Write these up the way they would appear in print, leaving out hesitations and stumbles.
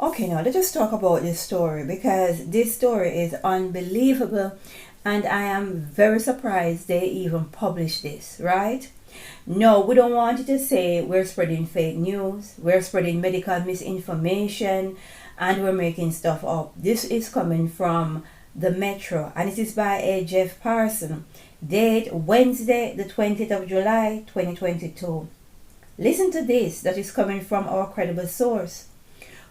Okay, now let us talk about this story because this story is unbelievable and I am very surprised they even published this, right? No, we don't want you to say we're spreading fake news, we're spreading medical misinformation, and we're making stuff up. This is coming from the Metro and it is by a Jeff Parson. Date Wednesday, the 20th of July, 2022. Listen to this that is coming from our credible source.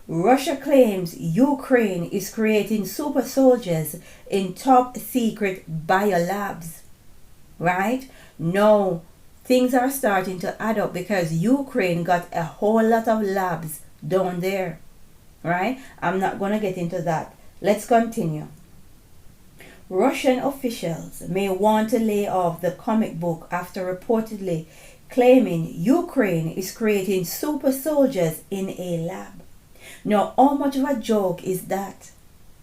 Russia claims Ukraine is creating super soldiers in top secret biolabs. Right? No, things are starting to add up because Ukraine got a whole lot of labs down there. Right? I'm not going to get into that. Let's continue. Russian officials may want to lay off the comic book after reportedly claiming Ukraine is creating super soldiers in a lab. Now, how much of a joke is that?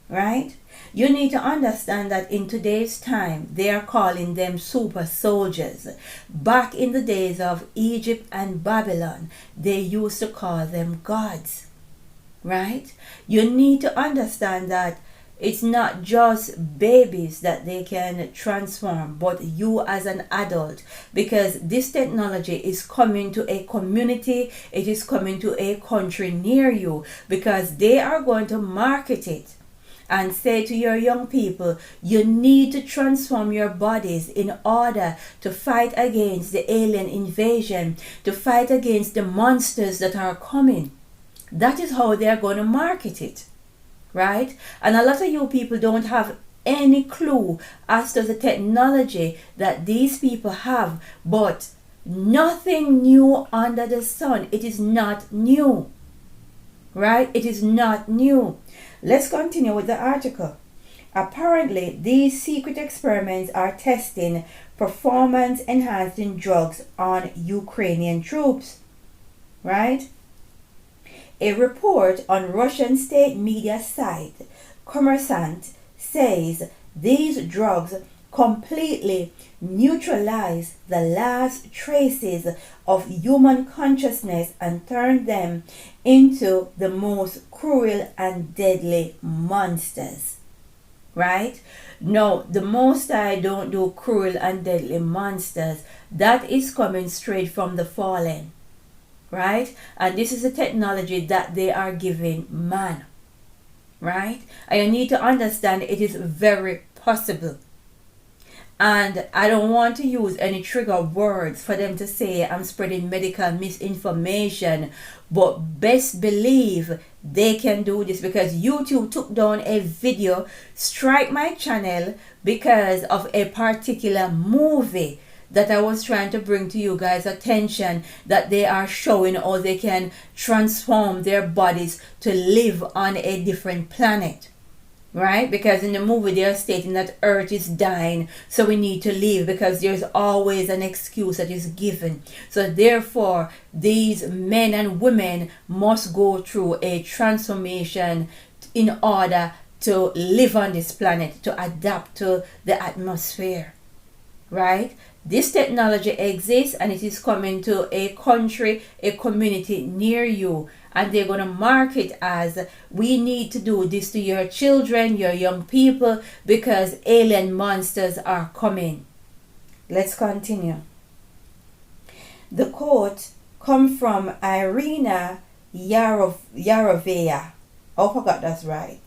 Right? You need to understand that in today's time, they are calling them super soldiers. Back in the days of Egypt and Babylon, they used to call them gods. Right? You need to understand that it's not just babies that they can transform, but you as an adult, because this technology is coming to a community, it is coming to a country near you, because they are going to market it and say to your young people, you need to transform your bodies in order to fight against the alien invasion, to fight against the monsters that are coming. That is how they are going to market it. Right? And a lot of you people don't have any clue as to the technology that these people have, but nothing new under the sun. It is not new. Right? It is not new. Let's continue with the article. Apparently, these secret experiments are testing performance enhancing drugs on Ukrainian troops. Right? A report on Russian state media site Kommersant says these drugs completely neutralize the last traces of human consciousness and turn them into the most cruel and deadly monsters. Right? No, the Most High don't do cruel and deadly monsters. That is coming straight from the fallen. Right? And this is the technology that they are giving man. Right? And you need to understand it is very possible. And I don't want to use any trigger words for them to say I'm spreading medical misinformation. But best believe they can do this because YouTube took down a video, strike my channel because of a particular movie that I was trying to bring to you guys' attention, that they are showing how they can transform their bodies to live on a different planet. Right? Because in the movie they are stating that Earth is dying, so we need to leave because there's always an excuse that is given. So therefore, these men and women must go through a transformation in order to live on this planet, to adapt to the atmosphere. Right? This technology exists and it is coming to a country, a community near you. And they're going to market as we need to do this to your children, your young people, because alien monsters are coming. Let's continue. The quote comes from Irina Yarovaya. Oh, I got that's right.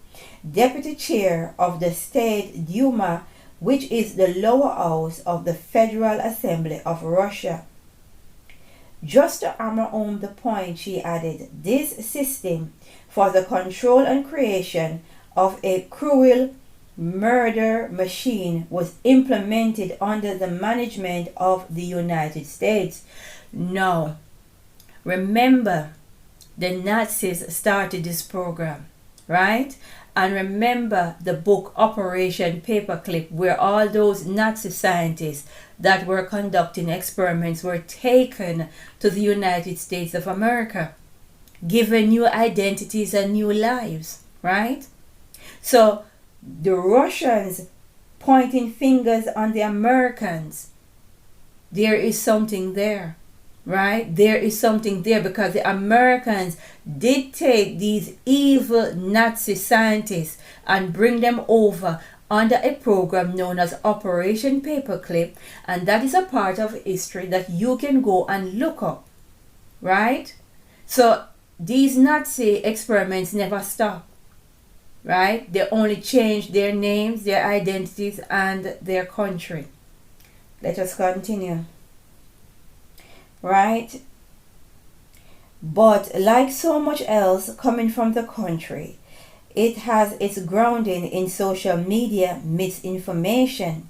Deputy chair of the State Duma, which is the lower house of the Federal Assembly of Russia. Just to hammer home the point, she added, this system for the control and creation of a cruel murder machine was implemented under the management of the United States. Now, remember, the Nazis started this program, right? And remember the book Operation Paperclip, where all those Nazi scientists that were conducting experiments were taken to the United States of America, given new identities and new lives, right? So the Russians pointing fingers on the Americans, there is something there. right? There is something there because the Americans did take these evil Nazi scientists and bring them over under a program known as Operation Paperclip, and that is a part of history that you can go and look up, right? So these Nazi experiments never stop, right? They only change their names, their identities, and their country. Let us continue. Right? But like so much else coming from the country, it has its grounding in social media misinformation.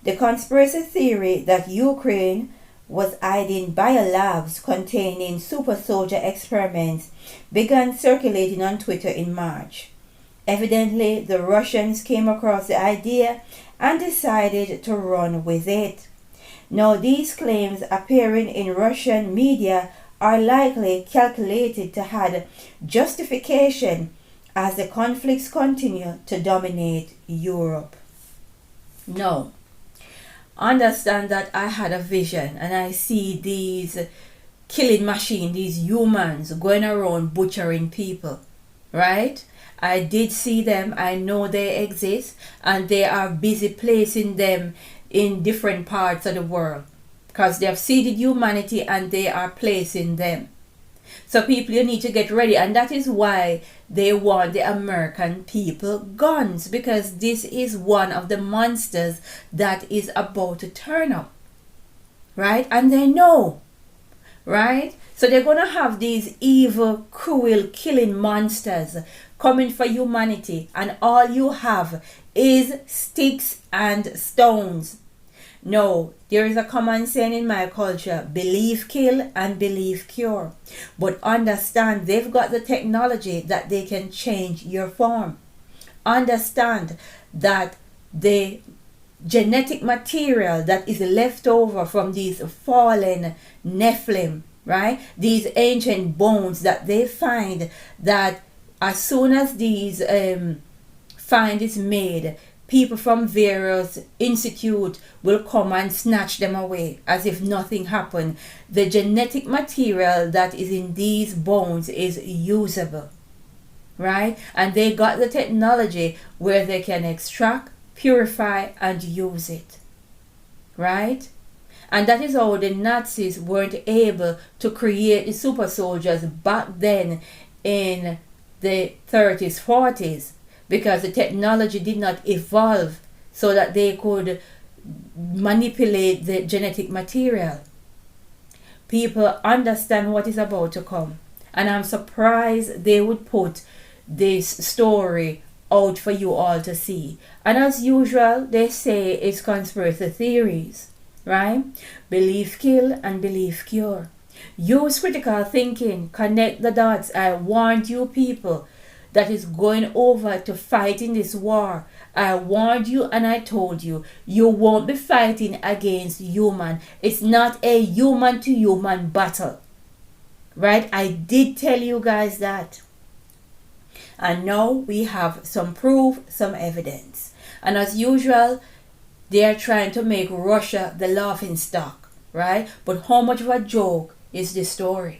The conspiracy theory that Ukraine was hiding biolabs containing super soldier experiments began circulating on Twitter in March. Evidently, the Russians came across the idea and decided to run with it. Now, these claims appearing in Russian media are likely calculated to add justification as the conflicts continue to dominate Europe. Now, understand that I had a vision and I see these killing machines, these humans going around butchering people, right? I did see them, I know they exist, and they are busy placing them in different parts of the world because they have seeded humanity and they are placing them. So people, you need to get ready, and that is why they want the American people guns, because this is one of the monsters that is about to turn up, right? And they know, right? So they're going to have these evil, cruel, killing monsters coming for humanity, and all you have is sticks and stones. No, there is a common saying in my culture: believe kill and believe cure. But understand, they've got the technology that they can change your form. Understand that the genetic material that is left over from these fallen Nephilim, right? These ancient bones that they find, that as soon as these find is made, people from various institutes will come and snatch them away as if nothing happened. The genetic material that is in these bones is usable, right? And they got the technology where they can extract, purify, and use it, right? And that is how the Nazis weren't able to create the super soldiers back then in the 30s, 40s, because the technology did not evolve so that they could manipulate the genetic material. People understand what is about to come, and I'm surprised they would put this story out for you all to see. And as usual, they say it's conspiracy theories, right? Believe kill and believe cure. Use critical thinking, connect the dots. I warned you people that is going over to fight in this war. I warned you and I told you, you won't be fighting against human. It's not a human to human battle, right? I did tell you guys that. And now we have some proof, some evidence. And as usual, they are trying to make Russia the laughing stock, right? But how much of a joke is this story?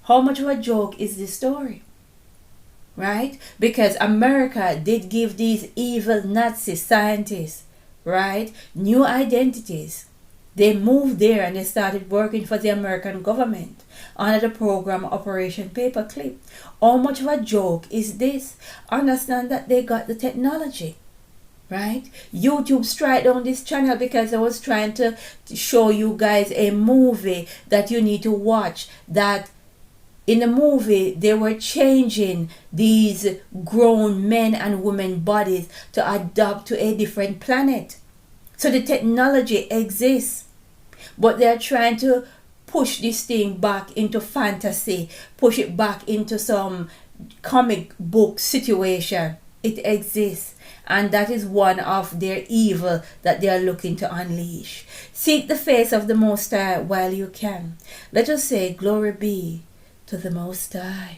How much of a joke is this story? Right? Because America did give these evil Nazi scientists, right, new identities. They moved there and they started working for the American government under the program Operation Paperclip. How much of a joke is this? Understand that they got the technology, right? YouTube strike down this channel because I was trying to show you guys a movie that you need to watch. That in the movie, they were changing these grown men and women bodies to adapt to a different planet. So the technology exists, but they're trying to push this thing back into fantasy, push it back into some comic book situation. It exists, and that is one of their evil that they are looking to unleash. Seek the face of the Most High while you can. Let us say, glory be to the Most High.